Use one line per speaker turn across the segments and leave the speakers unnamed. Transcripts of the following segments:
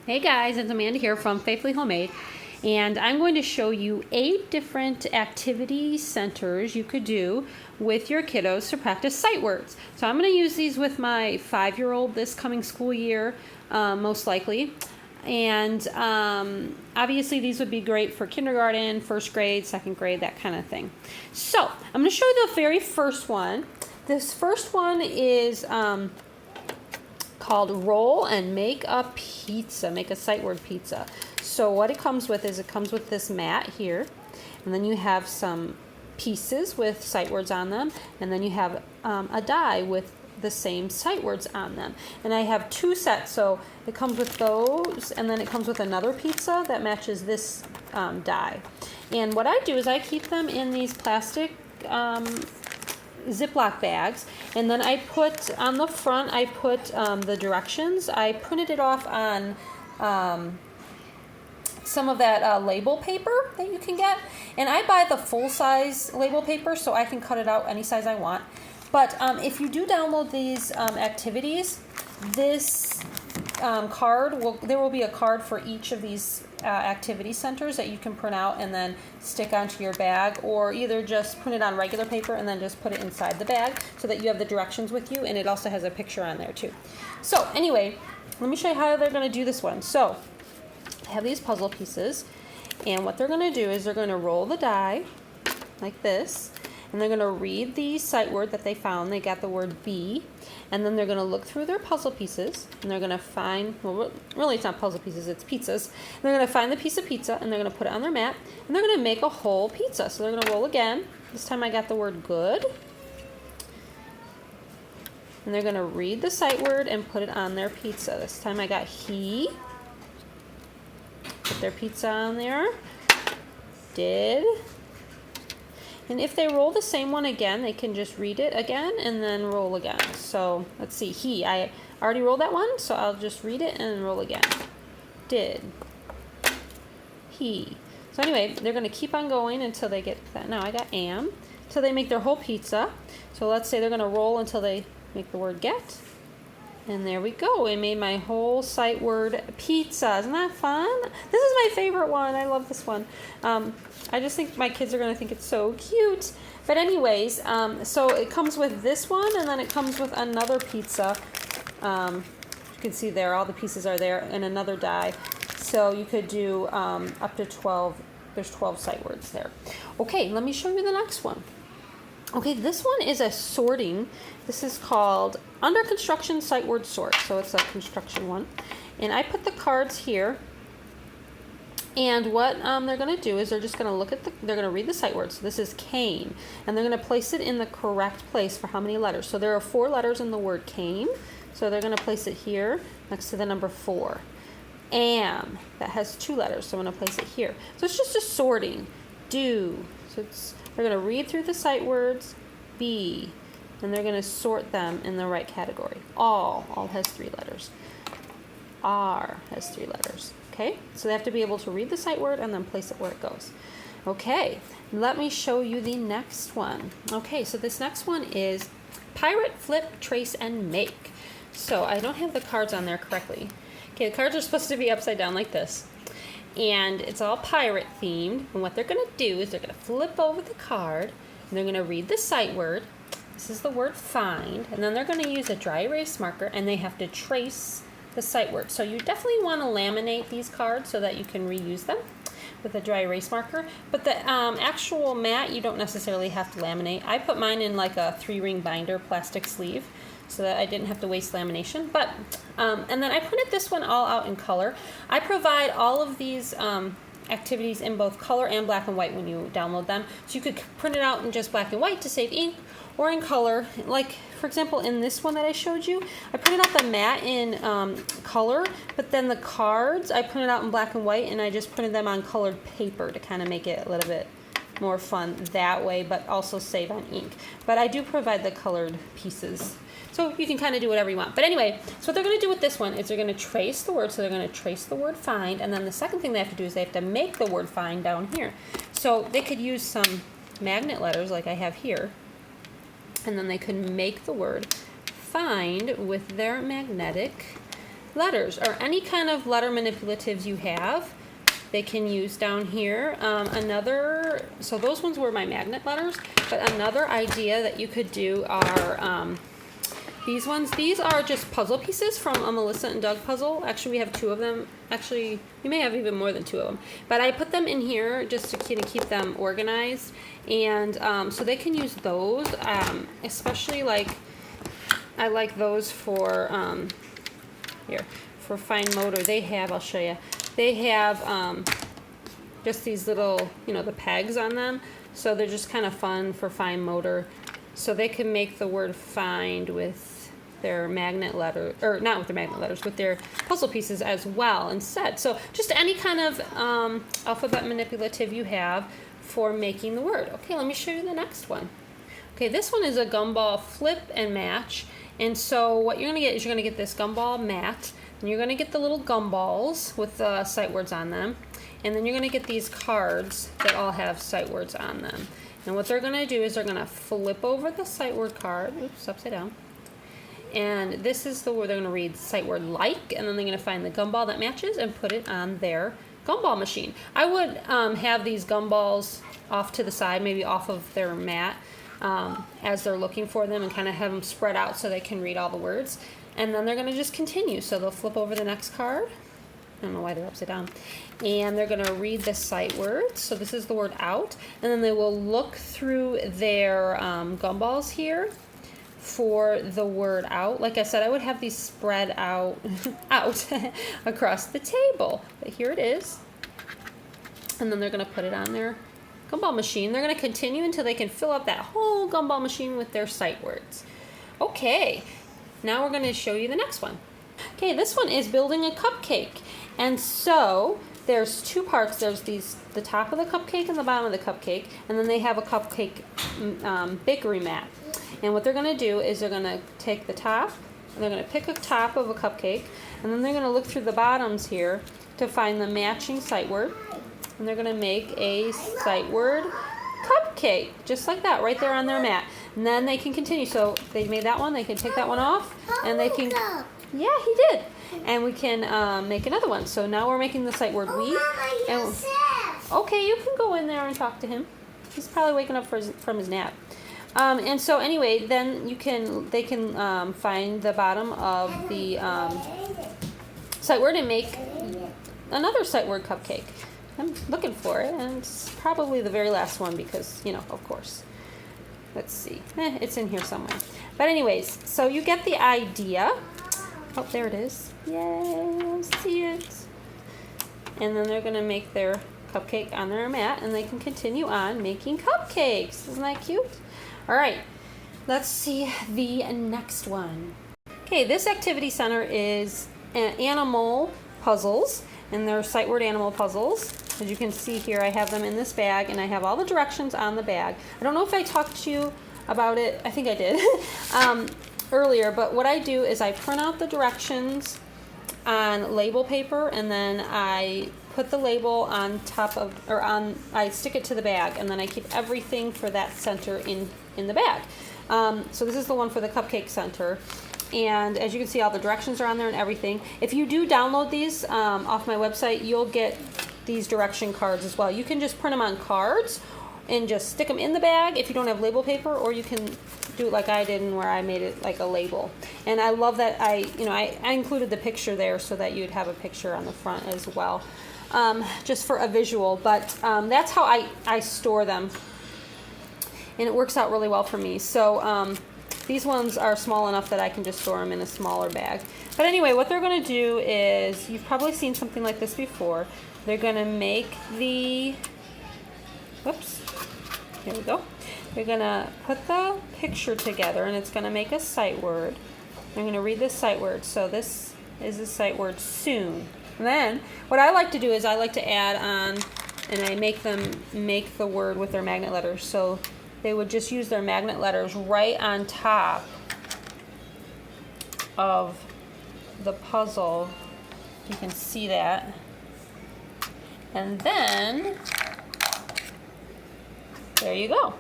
Hey guys, it's Amanda here from Faithfully Homemade, and I'm going to show you 8 different activity centers you could do with your kiddos to practice sight words. So I'm going to use these with my 5-year-old this coming school year, most likely. And obviously these would be great for kindergarten, 1st grade, 2nd grade, that kind of thing. So I'm going to show you the very first one. This first one is called roll and make a pizza, make a sight word pizza. So what it comes with is it comes with this mat here, and then you have some pieces with sight words on them, and then you have a die with the same sight words on them. And I have 2 sets, so it comes with those, and then it comes with another pizza that matches this die. And what I do is I keep them in these plastic Ziploc bags, and then I put on the front, I put the directions. I printed it off on some of that label paper that you can get, and I buy the full size label paper so I can cut it out any size I want. But if you do download these activities, this there will be a card for each of these activity centers that you can print out and then stick onto your bag, or either just print it on regular paper and then just put it inside the bag so that you have the directions with you, and it also has a picture on there too. So anyway, let me show you how they're going to do this one. So I have these puzzle pieces, and what they're going to do is they're going to roll the die like this, and they're going to read the sight word that they found. They got the word be, and then they're going to look through their puzzle pieces, and they're going to find, well, really it's not puzzle pieces, it's pizzas. And they're going to find the piece of pizza, and they're going to put it on their mat, and they're going to make a whole pizza. So they're going to roll again. This time I got the word good. And they're going to read the sight word and put it on their pizza. This time I got he. Put their pizza on there. Did. And if they roll the same one again, they can just read it again and then roll again. So let's see, he. I already rolled that one, so I'll just read it and roll again. Did. He. So anyway, they're going to keep on going until they get that. Now I got am. Until they make their whole pizza. So let's say they're going to roll until they make the word get. And there we go. I made my whole sight word pizza. Isn't that fun? This is my favorite one. I love this one. I just think my kids are going to think it's so cute. But anyways, so it comes with this one, and then it comes with another pizza. You can see there, all the pieces are there, and another die. So you could do up to 12. There's 12 sight words there. Okay, let me show you the next one. Okay, this one is a sorting. This is called Under Construction Sight Word Sort. So it's a construction one. And I put the cards here. And what they're going to do is they're just going to look at they're going to read the sight word. So this is came. And they're going to place it in the correct place for how many letters. So there are 4 letters in the word came. So they're going to place it here next to the number 4. Am, that has 2 letters. So I'm going to place it here. So it's just a sorting. Do. So they're going to read through the sight words. Be. And they're going to sort them in the right category. All has 3 letters. Are has 3 letters. Okay, so they have to be able to read the sight word and then place it where it goes. Okay, let me show you the next one. Okay, so this next one is pirate, flip, trace, and make. So I don't have the cards on there correctly. Okay, the cards are supposed to be upside down like this. And it's all pirate themed. And what they're going to do is they're going to flip over the card, and they're going to read the sight word. This is the word find. And then they're going to use a dry erase marker, and they have to trace the sight word. So you definitely want to laminate these cards so that you can reuse them with a dry erase marker. But the actual mat, you don't necessarily have to laminate. I put mine in like a 3-ring binder plastic sleeve so that I didn't have to waste lamination. But and then I printed this one all out in color. I provide all of these activities in both color and black and white when you download them. So you could print it out in just black and white to save ink, or in color. Like, for example, in this one that I showed you, I printed out the mat in color, but then the cards I printed out in black and white, and I just printed them on colored paper to kind of make it a little bit more fun that way, but also save on ink. But I do provide the colored pieces. So you can kind of do whatever you want. But anyway, so what they're going to do with this one is they're going to trace the word. So they're going to trace the word find. And then the second thing they have to do is they have to make the word find down here. So they could use some magnet letters like I have here. And then they could make the word find with their magnetic letters or any kind of letter manipulatives you have. They can use down here. So those ones were my magnet letters, but another idea that you could do are these ones. These are just puzzle pieces from a Melissa and Doug puzzle. Actually, we have 2 of them. Actually, we may have even more than 2 of them. But I put them in here just to kind of keep them organized. And so they can use those, especially like, I like those for, for fine motor. They have, I'll show you. They have just these little, the pegs on them. So they're just kind of fun for fine motor. So they can make the word find with their magnet letter, or not with their magnet letters, with their puzzle pieces as well instead. So just any kind of alphabet manipulative you have for making the word. Okay, let me show you the next one. Okay, this one is a Gumball flip and match. And so what you're going to get is you're going to get this Gumball mat. And you're going to get the little gumballs with the sight words on them. And then you're going to get these cards that all have sight words on them. And what they're going to do is they're going to flip over the sight word card. Oops, upside down. And this is the word they're going to read sight word like. And then they're going to find the gumball that matches and put it on their gumball machine. I would have these gumballs off to the side, maybe off of their mat as they're looking for them, and kind of have them spread out so they can read all the words. And then they're going to just continue. So they'll flip over the next card. I don't know why they're upside down. And they're going to read the sight words. So this is the word out. And then they will look through their gumballs here for the word out. Like I said, I would have these spread out, across the table. But here it is. And then they're going to put it on their gumball machine. They're going to continue until they can fill up that whole gumball machine with their sight words. Okay. Now we're going to show you the next one. Okay, this one is building a cupcake. And so there's 2 parts. There's the top of the cupcake and the bottom of the cupcake. And then they have a cupcake bakery mat. And what they're going to do is they're going to take the top, and they're going to pick a top of a cupcake. And then they're going to look through the bottoms here to find the matching sight word. And they're going to make a sight word cupcake, just like that, right there on their mat. And then they can continue. So they made that one. They can take that one off, and they can. Yeah, he did. And we can make another one. So now we're making the sight word we. And okay, you can go in there and talk to him. He's probably waking up from his nap. And so anyway, then they can find the bottom of the sight word and make another sight word cupcake. I'm looking for it, and it's probably the very last one because, of course. Let's see. It's in here somewhere. But anyways, so you get the idea. Oh, there it is. Yay, I see it. And then they're going to make their cupcake on their mat, and they can continue on making cupcakes. Isn't that cute? All right, let's see the next one. Okay, this activity center is animal puzzles, and they're sight word animal puzzles. As you can see here, I have them in this bag, and I have all the directions on the bag. I don't know if I talked to you about it. I think I did earlier, but what I do is I print out the directions on label paper, and then I put the label on top of, I stick it to the bag, and then I keep everything for that center in the bag. So this is the one for the cupcake center. And as you can see, all the directions are on there and everything. If you do download these off my website, you'll get these direction cards as well. You can just print them on cards and just stick them in the bag if you don't have label paper, or you can do it like I did, and where I made it like a label. And I love that I included the picture there so that you'd have a picture on the front as well, just for a visual. But that's how I store them, and it works out really well for me. So these ones are small enough that I can just store them in a smaller bag. But anyway, what they're going to do is, you've probably seen something like this before. They're going to make the, whoops, here we go. They're going to put the picture together, and it's going to make a sight word. I'm going to read this sight word. So this is the sight word soon. And then what I like to do is I like to add on, and I make them make the word with their magnet letters. So they would just use their magnet letters right on top of the puzzle. You can see that. And then, there you go.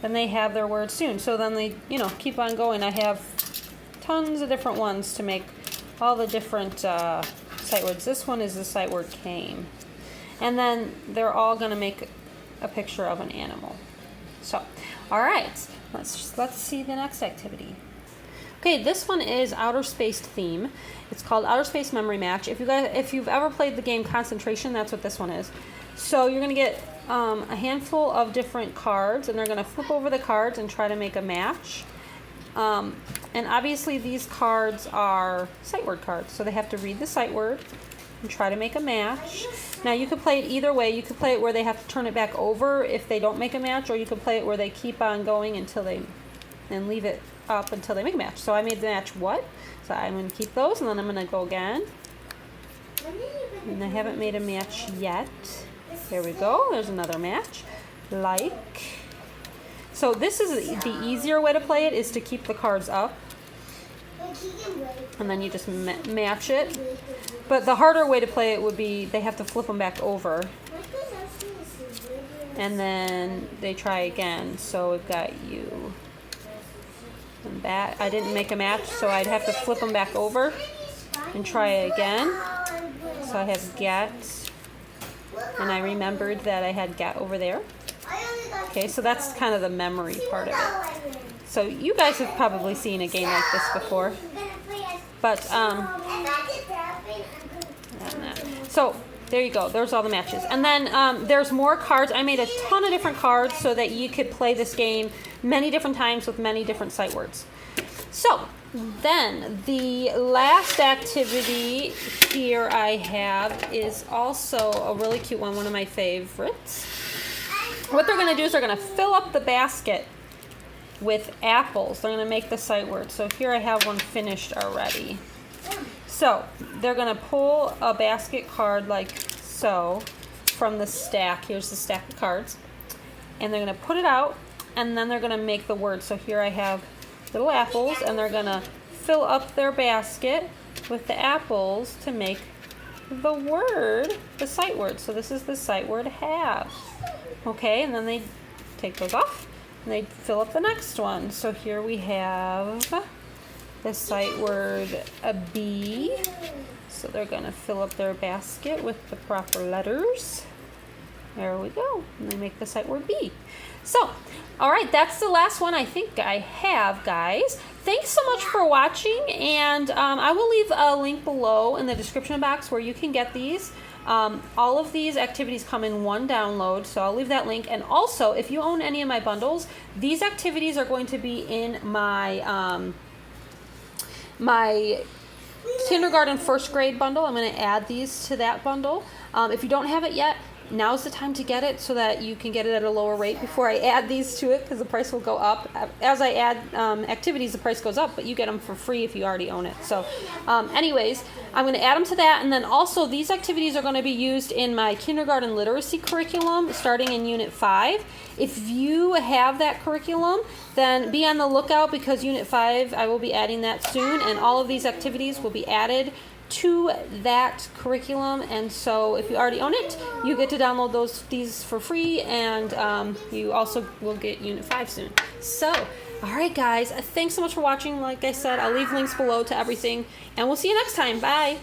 Then they have their word soon. So then they, keep on going. I have tons of different ones to make all the different sight words. This one is the sight word came. And then they're all going to make a picture of an animal. So, all right, let's see the next activity. Okay, this one is outer space theme. It's called Outer Space Memory Match. If you've ever played the game Concentration, that's what this one is. So you're going to get a handful of different cards, and they're going to flip over the cards and try to make a match. And obviously these cards are sight word cards, so they have to read the sight word and try to make a match. Now you could play it either way. You could play it where they have to turn it back over if they don't make a match, or you could play it where they keep on going and leave it up until they make a match. So I made the match what? So I'm going to keep those, and then I'm going to go again. And I haven't made a match yet. There we go. There's another match. Like. So this is the easier way to play it, is to keep the cards up. And then you just match it. But the harder way to play it would be they have to flip them back over. And then they try again. So we've got you and that. I didn't make a match, so I'd have to flip them back over and try again. So I have get. And I remembered that I had get over there. Okay, so that's kind of the memory part of it. So you guys have probably seen a game like this before. But, so there you go. There's all the matches. And then there's more cards. I made a ton of different cards so that you could play this game many different times with many different sight words. So then the last activity here I have is also a really cute one of my favorites. What they're going to do is they're going to fill up the basket with apples. They're going to make the sight word. So here I have one finished already. So they're going to pull a basket card like so from the stack. Here's the stack of cards. And they're going to put it out, and then they're going to make the word. So here I have little apples, and they're going to fill up their basket with the apples to make the word, the sight word. So this is the sight word have. Okay, and then they take those off and they fill up the next one. So here we have the sight word a bee. So they're going to fill up their basket with the proper letters. There we go. And they make the sight word bee. So, all right, that's the last one I think I have, guys. Thanks so much for watching, and I will leave a link below in the description box where you can get these. All of these activities come in one download, so I'll leave that link. And also, if you own any of my bundles, these activities are going to be in my my kindergarten first grade bundle. I'm going to add these to that bundle. If you don't have it yet, now's the time to get it so that you can get it at a lower rate before I add these to it, because the price will go up. As I add activities, the price goes up, but you get them for free if you already own it. So anyways, I'm going to add them to that. And then also these activities are going to be used in my kindergarten literacy curriculum starting in Unit 5. If you have that curriculum, then be on the lookout, because Unit 5, I will be adding that soon, and all of these activities will be added to that curriculum. And so if you already own it, you get to download these for free, and you also will get Unit 5 soon. So, all right, guys, thanks so much for watching. Like I said, I'll leave links below to everything, and we'll see you next time. Bye.